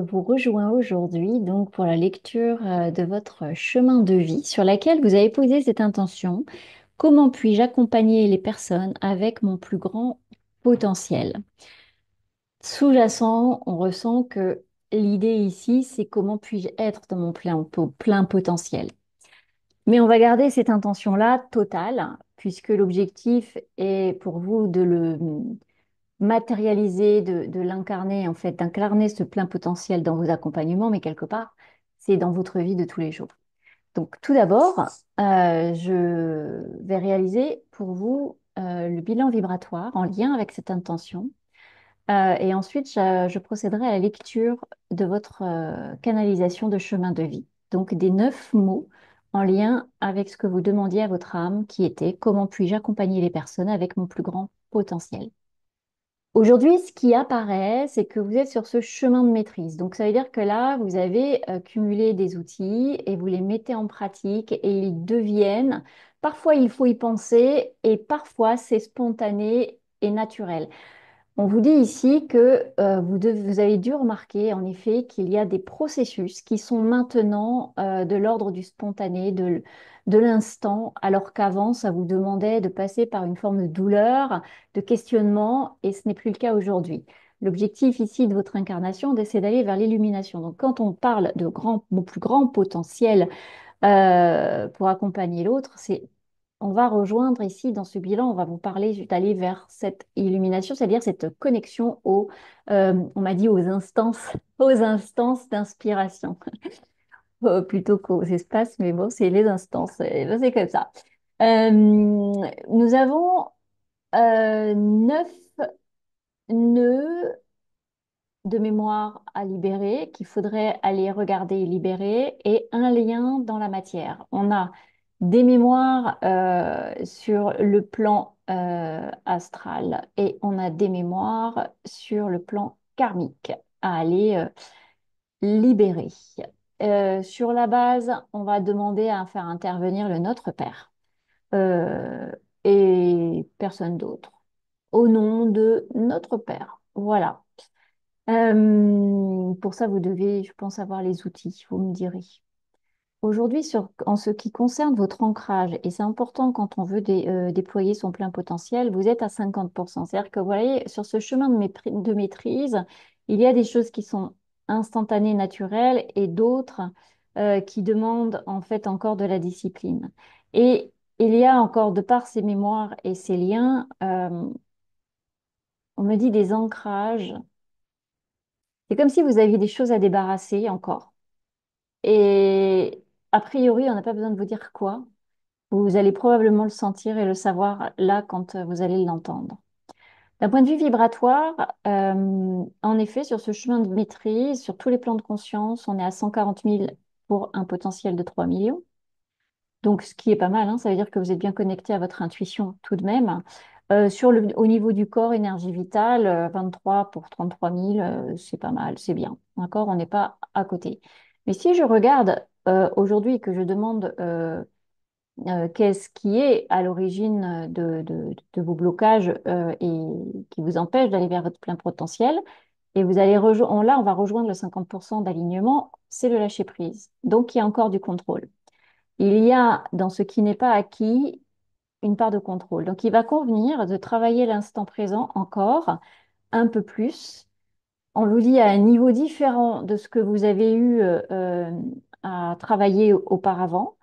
vous rejoins aujourd'hui donc pour la lecture de votre chemin de vie sur laquelle vous avez posé cette intention. Comment puis-je accompagner les personnes avec mon plus grand potentiel? Sous-jacent, on ressent que l'idée ici, c'est comment puis-je être dans mon plein potentiel. Mais on va garder cette intention-là totale, puisque l'objectif est pour vous de le matérialiser, de l'incarner, en fait, d'incarner ce plein potentiel dans vos accompagnements, mais quelque part, c'est dans votre vie de tous les jours. Donc, tout d'abord, je vais réaliser pour vous le bilan vibratoire en lien avec cette intention. Et ensuite, je procéderai à la lecture de votre canalisation de chemin de vie. Donc, des 9 mots en lien avec ce que vous demandiez à votre âme, qui était comment puis-je accompagner les personnes avec mon plus grand potentiel. Aujourd'hui, ce qui apparaît, c'est que vous êtes sur ce chemin de maîtrise. Donc, ça veut dire que là, vous avez cumulé des outils et vous les mettez en pratique et ils deviennent, parfois il faut y penser et parfois c'est spontané et naturel. On vous dit ici que vous avez dû remarquer en effet qu'il y a des processus qui sont maintenant de l'ordre du spontané, de l'instant, alors qu'avant, ça vous demandait de passer par une forme de douleur, de questionnement, et ce n'est plus le cas aujourd'hui. L'objectif ici de votre incarnation, c'est d'aller vers l'illumination. Donc quand on parle de mon plus grand potentiel pour accompagner l'autre, on va rejoindre ici dans ce bilan, on va vous parler d'aller vers cette illumination, c'est-à-dire cette connexion on m'a dit aux instances, aux instances d'inspiration, plutôt qu'aux espaces, mais bon, c'est les instances, et ben, c'est comme ça. Nous avons 9 nœuds de mémoire à libérer, qu'il faudrait aller regarder et libérer, et un lien dans la matière. On a des mémoires sur le plan astral et on a des mémoires sur le plan karmique à aller libérer. Sur la base, on va demander à faire intervenir le Notre Père euh, et personne d'autre au nom de Notre Père. Voilà. Pour ça, vous devez, je pense, avoir les outils, vous me direz. Aujourd'hui, en ce qui concerne votre ancrage, et c'est important quand on veut déployer son plein potentiel, vous êtes à 50%. C'est-à-dire que vous voyez, sur ce chemin de maîtrise, il y a des choses qui sont instantanées, naturelles, et d'autres qui demandent en fait encore de la discipline. Et il y a encore, de par ces mémoires et ces liens, on me dit des ancrages. C'est comme si vous aviez des choses à débarrasser encore. Et a priori, on n'a pas besoin de vous dire quoi. Vous allez probablement le sentir et le savoir là quand vous allez l'entendre. D'un point de vue vibratoire, en effet, sur ce chemin de maîtrise, sur tous les plans de conscience, on est à 140 000 pour un potentiel de 3 millions. Donc, ce qui est pas mal, hein, ça veut dire que vous êtes bien connecté à votre intuition tout de même. Au niveau du corps, énergie vitale, 23 pour 33 000, c'est pas mal, c'est bien. D'accord? On n'est pas à côté. Mais si je regarde aujourd'hui et que je demande qu'est-ce qui est à l'origine de vos blocages et qui vous empêche d'aller vers votre plein potentiel, et vous allez là, on va rejoindre le 50% d'alignement, c'est le lâcher prise. Donc, il y a encore du contrôle. Il y a dans ce qui n'est pas acquis une part de contrôle. Donc, il va convenir de travailler l'instant présent encore un peu plus. On vous dit à un niveau différent de ce que vous avez eu à travailler auparavant.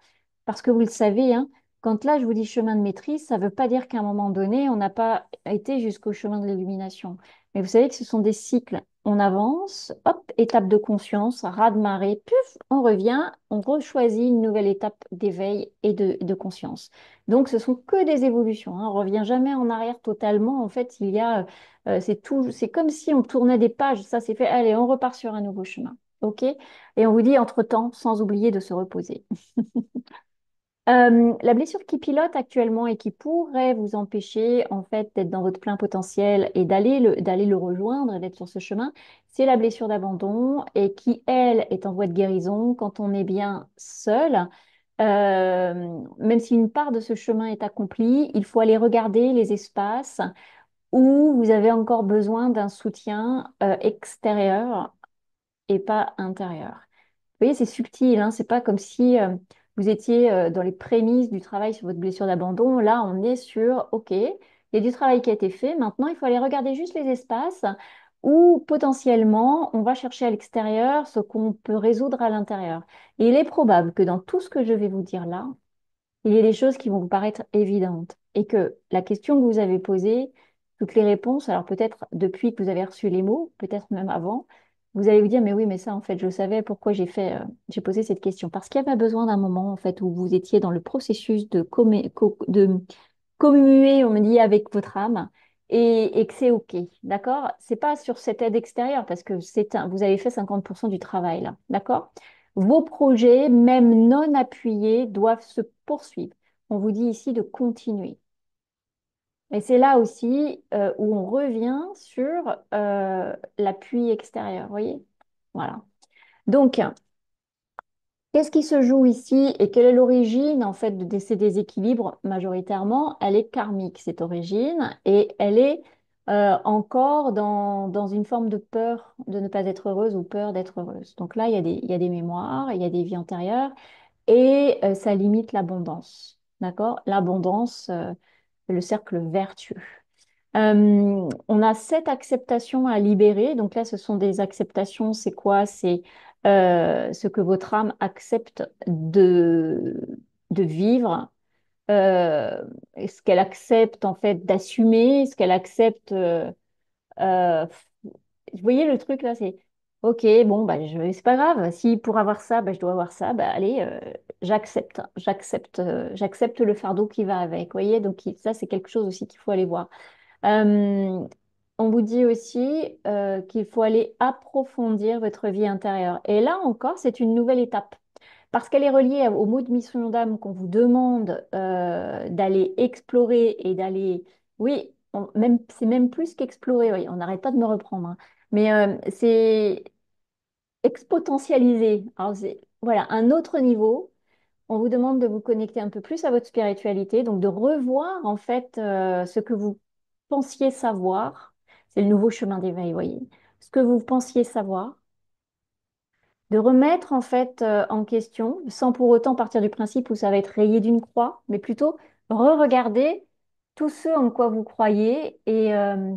Parce que vous le savez, hein, quand là je vous dis chemin de maîtrise, ça ne veut pas dire qu'à un moment donné, on n'a pas été jusqu'au chemin de l'illumination. Mais vous savez que ce sont des cycles. On avance, hop, étape de conscience, raz-de-marée, puf, on revient, on rechoisit une nouvelle étape d'éveil et de conscience. Donc ce sont que des évolutions, hein. On ne revient jamais en arrière totalement. En fait, c'est comme si on tournait des pages. Ça, c'est fait. Allez, on repart sur un nouveau chemin. OK? Et on vous dit entre-temps, sans oublier de se reposer. La blessure qui pilote actuellement et qui pourrait vous empêcher en fait d'être dans votre plein potentiel et d'aller le rejoindre et d'être sur ce chemin, c'est la blessure d'abandon et qui, elle, est en voie de guérison quand on est bien seul. Même si une part de ce chemin est accomplie, il faut aller regarder les espaces où vous avez encore besoin d'un soutien extérieur et pas intérieur. Vous voyez, c'est subtil, hein, c'est pas comme si vous étiez dans les prémices du travail sur votre blessure d'abandon. Là, on est sur, OK, il y a du travail qui a été fait. Maintenant, il faut aller regarder juste les espaces où potentiellement on va chercher à l'extérieur ce qu'on peut résoudre à l'intérieur. Et il est probable que dans tout ce que je vais vous dire là, il y a des choses qui vont vous paraître évidentes et que la question que vous avez posée, toutes les réponses, alors peut-être depuis que vous avez reçu les mots, peut-être même avant, vous allez vous dire, mais oui, mais ça, en fait, je savais pourquoi j'ai posé cette question. Parce qu'il y avait besoin d'un moment, en fait, où vous étiez dans le processus de commuer, on me dit, avec votre âme et que c'est OK. D'accord? C'est pas sur cette aide extérieure parce que vous avez fait 50% du travail là. D'accord? Vos projets, même non appuyés, doivent se poursuivre. On vous dit ici de continuer. Et c'est là aussi où on revient sur l'appui extérieur. Vous voyez? Voilà. Donc, qu'est-ce qui se joue ici et quelle est l'origine en fait de ces déséquilibres? Majoritairement, elle est karmique, cette origine, et elle est encore dans une forme de peur de ne pas être heureuse ou peur d'être heureuse. Donc là, il y a des mémoires, il y a des vies antérieures, et ça limite l'abondance. D'accord? L'abondance, le cercle vertueux. On a 7 acceptations à libérer. Donc là, ce sont des acceptations. C'est quoi? C'est ce que votre âme accepte de vivre, ce qu'elle accepte en fait d'assumer, ce qu'elle accepte. Euh, vous voyez le truc là, c'est OK, bon, bah, c'est pas grave. Si pour avoir ça, bah, je dois avoir ça, bah, allez, j'accepte le fardeau qui va avec. Vous voyez, donc ça, c'est quelque chose aussi qu'il faut aller voir. Euh, on vous dit aussi qu'il faut aller approfondir votre vie intérieure. Et là encore, c'est une nouvelle étape parce qu'elle est reliée au mot de mission d'âme qu'on vous demande d'aller explorer et d'aller, oui, même, c'est même plus qu'explorer, oui, on n'arrête pas de me reprendre, hein. Mais c'est exponentialiser. Alors, voilà, un autre niveau. On vous demande de vous connecter un peu plus à votre spiritualité, donc de revoir en fait ce que vous pensiez savoir. C'est le nouveau chemin d'éveil, vous voyez. Ce que vous pensiez savoir, de remettre en fait en question, sans pour autant partir du principe où ça va être rayé d'une croix, mais plutôt re-regarder tout ce en quoi vous croyez et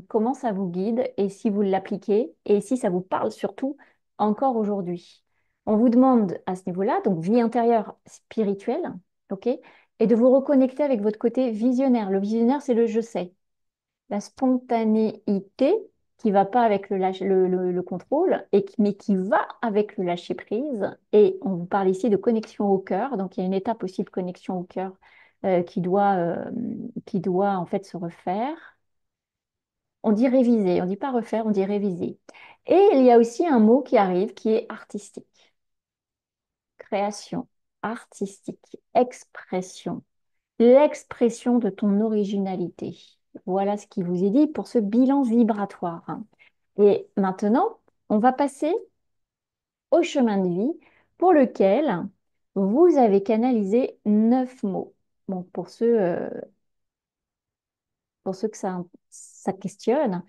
comment ça vous guide et si vous l'appliquez et si ça vous parle surtout encore aujourd'hui. On vous demande à ce niveau-là, donc vie intérieure spirituelle, ok, et de vous reconnecter avec votre côté visionnaire. Le visionnaire, c'est le je sais, la spontanéité qui va pas avec le contrôle, mais qui va avec le lâcher-prise. Et on vous parle ici de connexion au cœur. Donc, il y a une étape aussi de connexion au cœur qui doit en fait se refaire. On dit réviser, on dit pas refaire, on dit réviser. Et il y a aussi un mot qui arrive qui est artistique. Création, artistique, expression, l'expression de ton originalité. Voilà ce qui vous est dit pour ce bilan vibratoire, hein. Et maintenant, on va passer au chemin de vie pour lequel vous avez canalisé 9 mots. Donc pour ceux que ça questionne,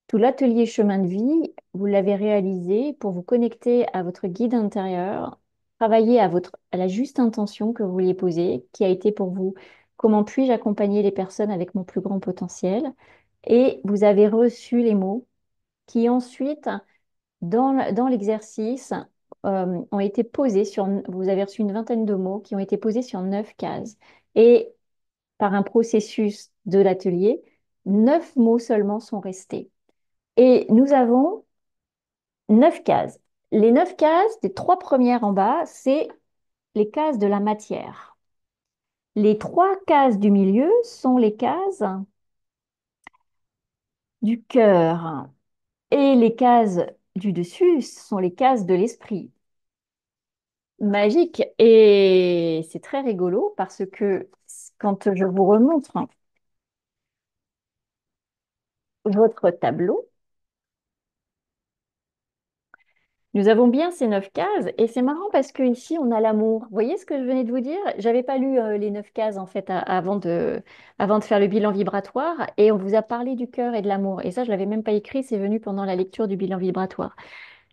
tout l'atelier chemin de vie, vous l'avez réalisé pour vous connecter à votre guide intérieur, travailler à la juste intention que vous vouliez poser, qui a été pour vous, comment puis-je accompagner les personnes avec mon plus grand potentiel? Et vous avez reçu les mots qui ensuite, dans l'exercice, ont été posés vous avez reçu une vingtaine de mots qui ont été posés sur 9 cases. Et par un processus de l'atelier, 9 mots seulement sont restés. Et nous avons 9 cases. Les 9 cases, les 3 premières en bas, c'est les cases de la matière. Les 3 cases du milieu sont les cases du cœur. Et les cases du dessus sont les cases de l'esprit. Magique. Et c'est très rigolo parce que quand je vous remontre votre tableau, nous avons bien ces 9 cases et c'est marrant parce que ici on a l'amour. Vous voyez ce que je venais de vous dire? J'avais pas lu les 9 cases en fait avant de faire le bilan vibratoire et on vous a parlé du cœur et de l'amour. Et ça, je l'avais même pas écrit, c'est venu pendant la lecture du bilan vibratoire.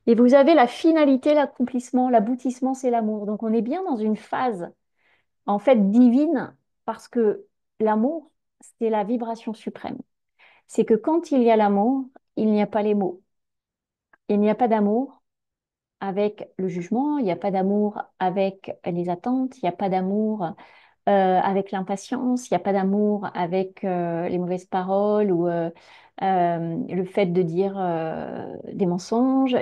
Et vous avez la finalité, l'accomplissement, l'aboutissement, c'est l'amour. Donc on est bien dans une phase en fait divine parce que l'amour, c'est la vibration suprême. C'est que quand il y a l'amour, il n'y a pas les mots. Il n'y a pas d'amour avec le jugement, il n'y a pas d'amour avec les attentes, il n'y a pas d'amour avec l'impatience, il n'y a pas d'amour avec les mauvaises paroles ou le fait de dire des mensonges.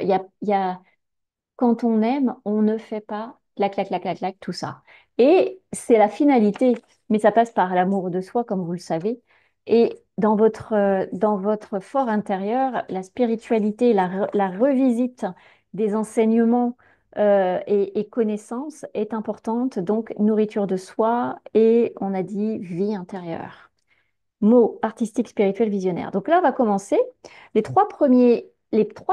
Quand on aime, on ne fait pas clac, clac, clac, clac, clac, tout ça. Et c'est la finalité, mais ça passe par l'amour de soi, comme vous le savez. Et dans votre fort intérieur, la spiritualité, la revisite des enseignements et connaissances est importante. Donc, nourriture de soi et, on a dit, vie intérieure. Mots artistique, spirituel, visionnaire. Donc là, on va commencer. Les trois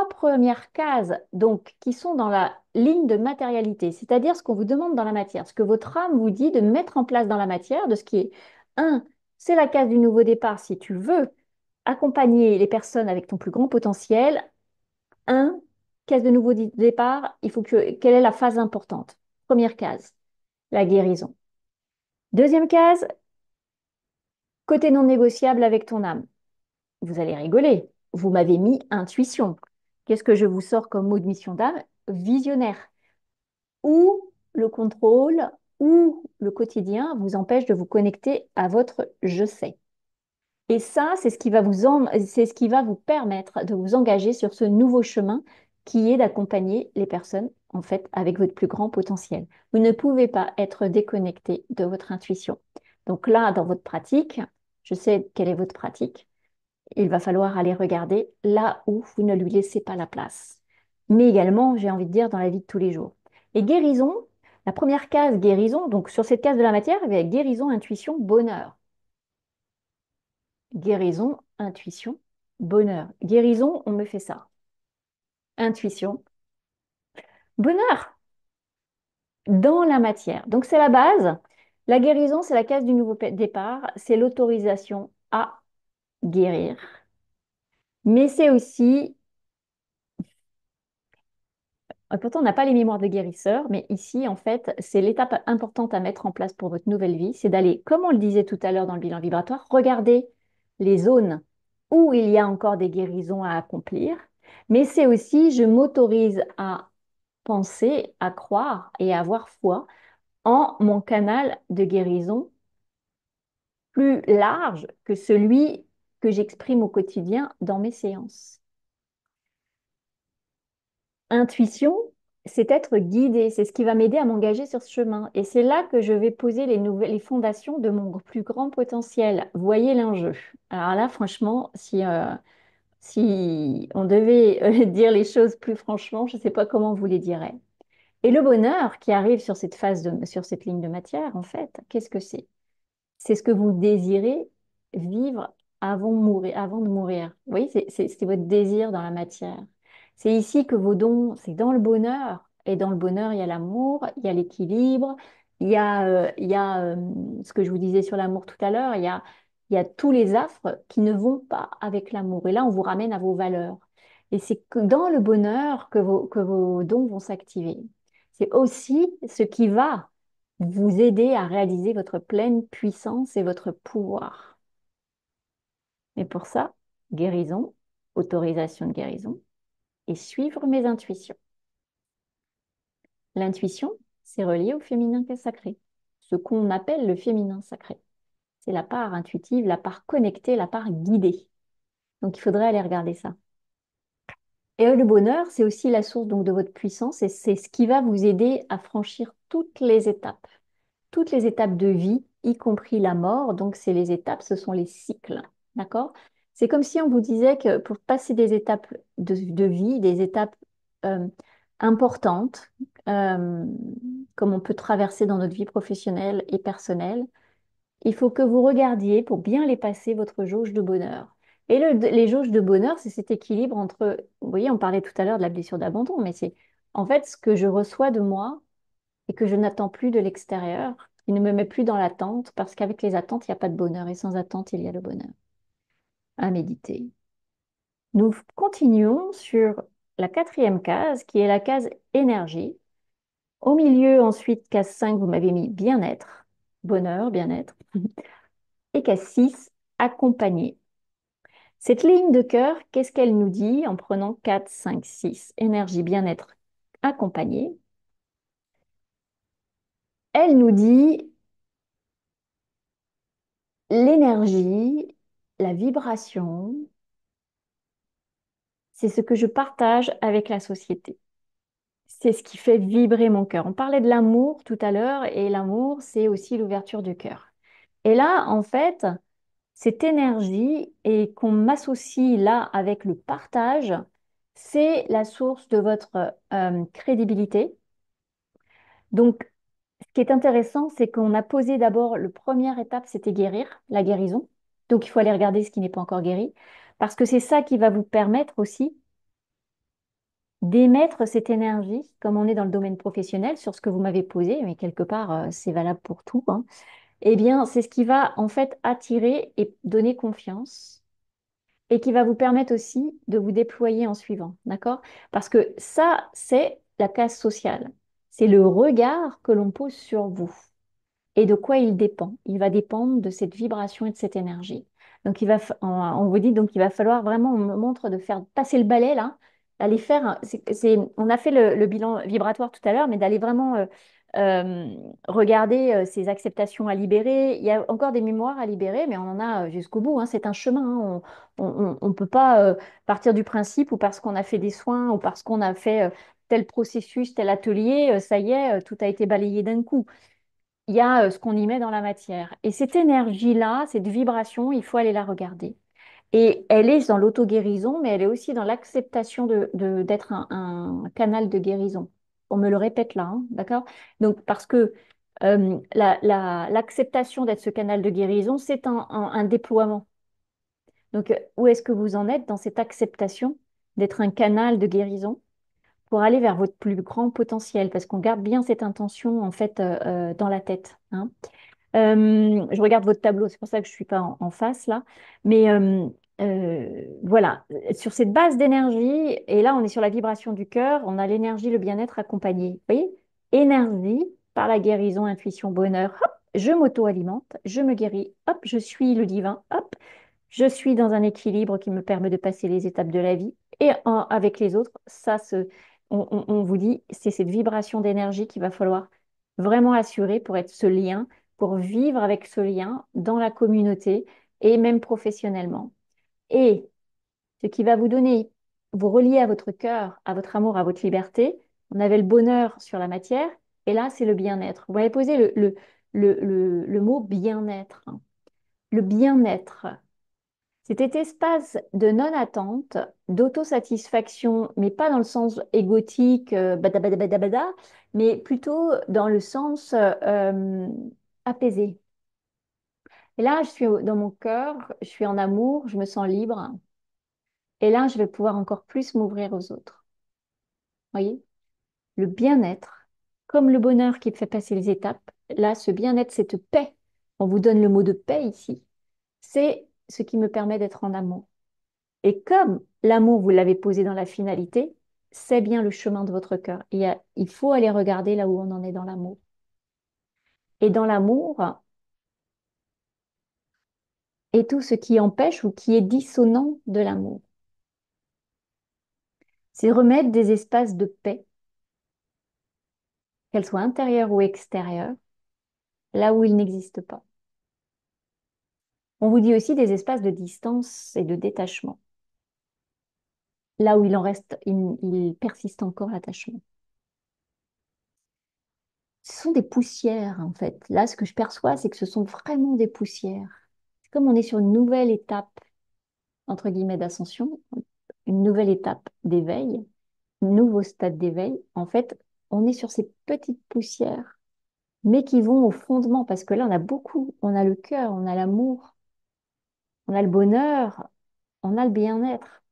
premières cases, donc, qui sont dans la ligne de matérialité, c'est-à-dire ce qu'on vous demande dans la matière, ce que votre âme vous dit de mettre en place dans la matière, de ce qui est, un, c'est la case du nouveau départ si tu veux accompagner les personnes avec ton plus grand potentiel. Un, case de nouveau départ, quelle est la phase importante? Première case, la guérison. Deuxième case, côté non négociable avec ton âme. Vous allez rigoler. Vous m'avez mis intuition. Qu'est-ce que je vous sors comme mot de mission d'âme? Visionnaire. Ou le contrôle ou le quotidien vous empêche de vous connecter à votre je sais. Et ça, c'est ce qui va vous permettre de vous engager sur ce nouveau chemin qui est d'accompagner les personnes, en fait, avec votre plus grand potentiel. Vous ne pouvez pas être déconnecté de votre intuition. Donc là, dans votre pratique, je sais quelle est votre pratique. Il va falloir aller regarder là où vous ne lui laissez pas la place. Mais également, j'ai envie de dire, dans la vie de tous les jours. Et guérison, la première case, guérison, donc sur cette case de la matière, il y a guérison, intuition, bonheur. Guérison, intuition, bonheur. Guérison, on me fait ça. Intuition, bonheur dans la matière. Donc c'est la base. La guérison, c'est la case du nouveau départ, c'est l'autorisation à guérir. Mais c'est aussi pourtant, on n'a pas les mémoires de guérisseur, mais ici, en fait, c'est l'étape importante à mettre en place pour votre nouvelle vie, c'est d'aller, comme on le disait tout à l'heure dans le bilan vibratoire, regarder les zones où il y a encore des guérisons à accomplir. Mais c'est aussi, je m'autorise à penser, à croire et à avoir foi en mon canal de guérison plus large que celui que j'exprime au quotidien dans mes séances. Intuition, c'est être guidé, c'est ce qui va m'aider à m'engager sur ce chemin. Et c'est là que je vais poser les fondations de mon plus grand potentiel. Voyez l'enjeu. Alors là, franchement, si on devait dire les choses plus franchement, je ne sais pas comment on vous les dirait. Et le bonheur qui arrive sur cette sur cette ligne de matière, en fait, qu'est-ce que c'est? C'est ce que vous désirez vivre avant de mourir. Oui, c'est votre désir dans la matière. C'est ici que vos dons, c'est dans le bonheur. Et dans le bonheur, il y a l'amour, il y a l'équilibre, il y a ce que je vous disais sur l'amour tout à l'heure, il y a tous les affres qui ne vont pas avec l'amour. Et là, on vous ramène à vos valeurs. Et c'est que dans le bonheur que vos dons vont s'activer. C'est aussi ce qui va vous aider à réaliser votre pleine puissance et votre pouvoir. Mais pour ça, guérison, autorisation de guérison et suivre mes intuitions. L'intuition, c'est relié au féminin sacré, ce qu'on appelle le féminin sacré. C'est la part intuitive, la part connectée, la part guidée. Donc il faudrait aller regarder ça. Et le bonheur, c'est aussi la source donc de votre puissance et c'est ce qui va vous aider à franchir toutes les étapes de vie, y compris la mort. Donc, c'est les étapes, ce sont les cycles. D'accord? C'est comme si on vous disait que pour passer des étapes de vie, des étapes euh, importantes, euh, comme on peut traverser dans notre vie professionnelle et personnelle, il faut que vous regardiez pour bien les passer votre jauge de bonheur. Et les jauges de bonheur, c'est cet équilibre entre, vous voyez, on parlait tout à l'heure de la blessure d'abandon, mais c'est en fait ce que je reçois de moi et que je n'attends plus de l'extérieur, qui ne me met plus dans l'attente, parce qu'avec les attentes, il n'y a pas de bonheur, et sans attente, il y a le bonheur. À méditer. Nous continuons sur la quatrième case, qui est la case énergie. Au milieu, ensuite, case 5, vous m'avez mis bien-être, bonheur, bien-être. Et case 6, accompagner. Cette ligne de cœur, qu'est-ce qu'elle nous dit en prenant 4, 5, 6, énergie, bien-être, accompagner? Elle nous dit l'énergie, la vibration, c'est ce que je partage avec la société. C'est ce qui fait vibrer mon cœur. On parlait de l'amour tout à l'heure et l'amour, c'est aussi l'ouverture du cœur. Et là, en fait, cette énergie et qu'on m'associe là avec le partage, c'est la source de votre crédibilité. Donc, ce qui est intéressant, c'est qu'on a posé d'abord, le première étape, c'était guérir, la guérison. Donc, il faut aller regarder ce qui n'est pas encore guéri, parce que c'est ça qui va vous permettre aussi d'émettre cette énergie, comme on est dans le domaine professionnel, sur ce que vous m'avez posé, mais quelque part, c'est valable pour tout, hein. Eh bien, c'est ce qui va en fait attirer et donner confiance et qui va vous permettre aussi de vous déployer en suivant, d'accord? Parce que ça, c'est la case sociale. C'est le regard que l'on pose sur vous. Et de quoi il dépend? Il va dépendre de cette vibration et de cette énergie. Donc, on vous dit donc il va falloir vraiment, on me montre de faire passer le balai là, d'aller faire, on a fait le bilan vibratoire tout à l'heure, mais d'aller vraiment euh, regarder ces acceptations à libérer. Il y a encore des mémoires à libérer, mais on en a jusqu'au bout, hein. C'est un chemin, hein. On ne peut pas partir du principe ou parce qu'on a fait des soins ou parce qu'on a fait tel processus, tel atelier, ça y est, tout a été balayé d'un coup. Il y a ce qu'on y met dans la matière. Et cette énergie-là, cette vibration, il faut aller la regarder. Et elle est dans l'auto-guérison, mais elle est aussi dans l'acceptation d'être un canal de guérison. On me le répète là, hein, d'accord? Donc, parce que l'acceptation d'être ce canal de guérison, c'est un déploiement. Donc, où est-ce que vous en êtes dans cette acceptation d'être un canal de guérison pour aller vers votre plus grand potentiel? Parce qu'on garde bien cette intention, en fait, dans la tête, hein. Je regarde votre tableau, c'est pour ça que je ne suis pas en face là. Mais voilà, sur cette base d'énergie, et là on est sur la vibration du cœur, on a l'énergie, le bien-être accompagné. Vous voyez? Énergie par la guérison, intuition, bonheur. Hop, je m'auto-alimente, je me guéris. Hop, je suis le divin. Hop, je suis dans un équilibre qui me permet de passer les étapes de la vie. Et avec les autres, on vous dit, c'est cette vibration d'énergie qu'il va falloir vraiment assurer pour être ce lien, pour vivre avec ce lien dans la communauté et même professionnellement. Et ce qui va vous donner, vous relier à votre cœur, à votre amour, à votre liberté. On avait le bonheur sur la matière, et là, c'est le bien-être. Vous m'avez posé le mot bien-être. Le bien-être. C'est cet espace de non-attente, d'autosatisfaction, mais pas dans le sens égotique, bada, bada, bada, bada, mais plutôt dans le sens apaisé. Et là, je suis dans mon cœur, je suis en amour, je me sens libre. Et là, je vais pouvoir encore plus m'ouvrir aux autres. Voyez? Le bien-être, comme le bonheur qui fait passer les étapes, là, ce bien-être, cette paix, on vous donne le mot de paix ici, c'est ce qui me permet d'être en amour. Et comme l'amour, vous l'avez posé dans la finalité, c'est bien le chemin de votre cœur. Il faut aller regarder là où on en est dans l'amour. Et dans l'amour, et tout ce qui empêche ou qui est dissonant de l'amour. C'est remettre des espaces de paix, qu'elles soient intérieures ou extérieures, là où il n'existe pas. On vous dit aussi des espaces de distance et de détachement, là où il en reste, il persiste encore l'attachement. Ce sont des poussières, en fait. Là, ce que je perçois, c'est que ce sont vraiment des poussières. C'est comme on est sur une nouvelle étape, entre guillemets, d'ascension, une nouvelle étape d'éveil, un nouveau stade d'éveil. En fait, on est sur ces petites poussières, mais qui vont au fondement, parce que là, on a beaucoup, on a le cœur, on a l'amour, on a le bonheur, on a le bien-être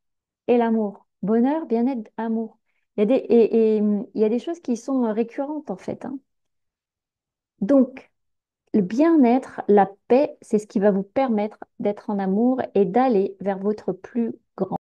et l'amour. Bonheur, bien-être, amour. Il y a il y a des choses qui sont récurrentes, en fait, hein. Donc, le bien-être, la paix, c'est ce qui va vous permettre d'être en amour et d'aller vers votre plus grand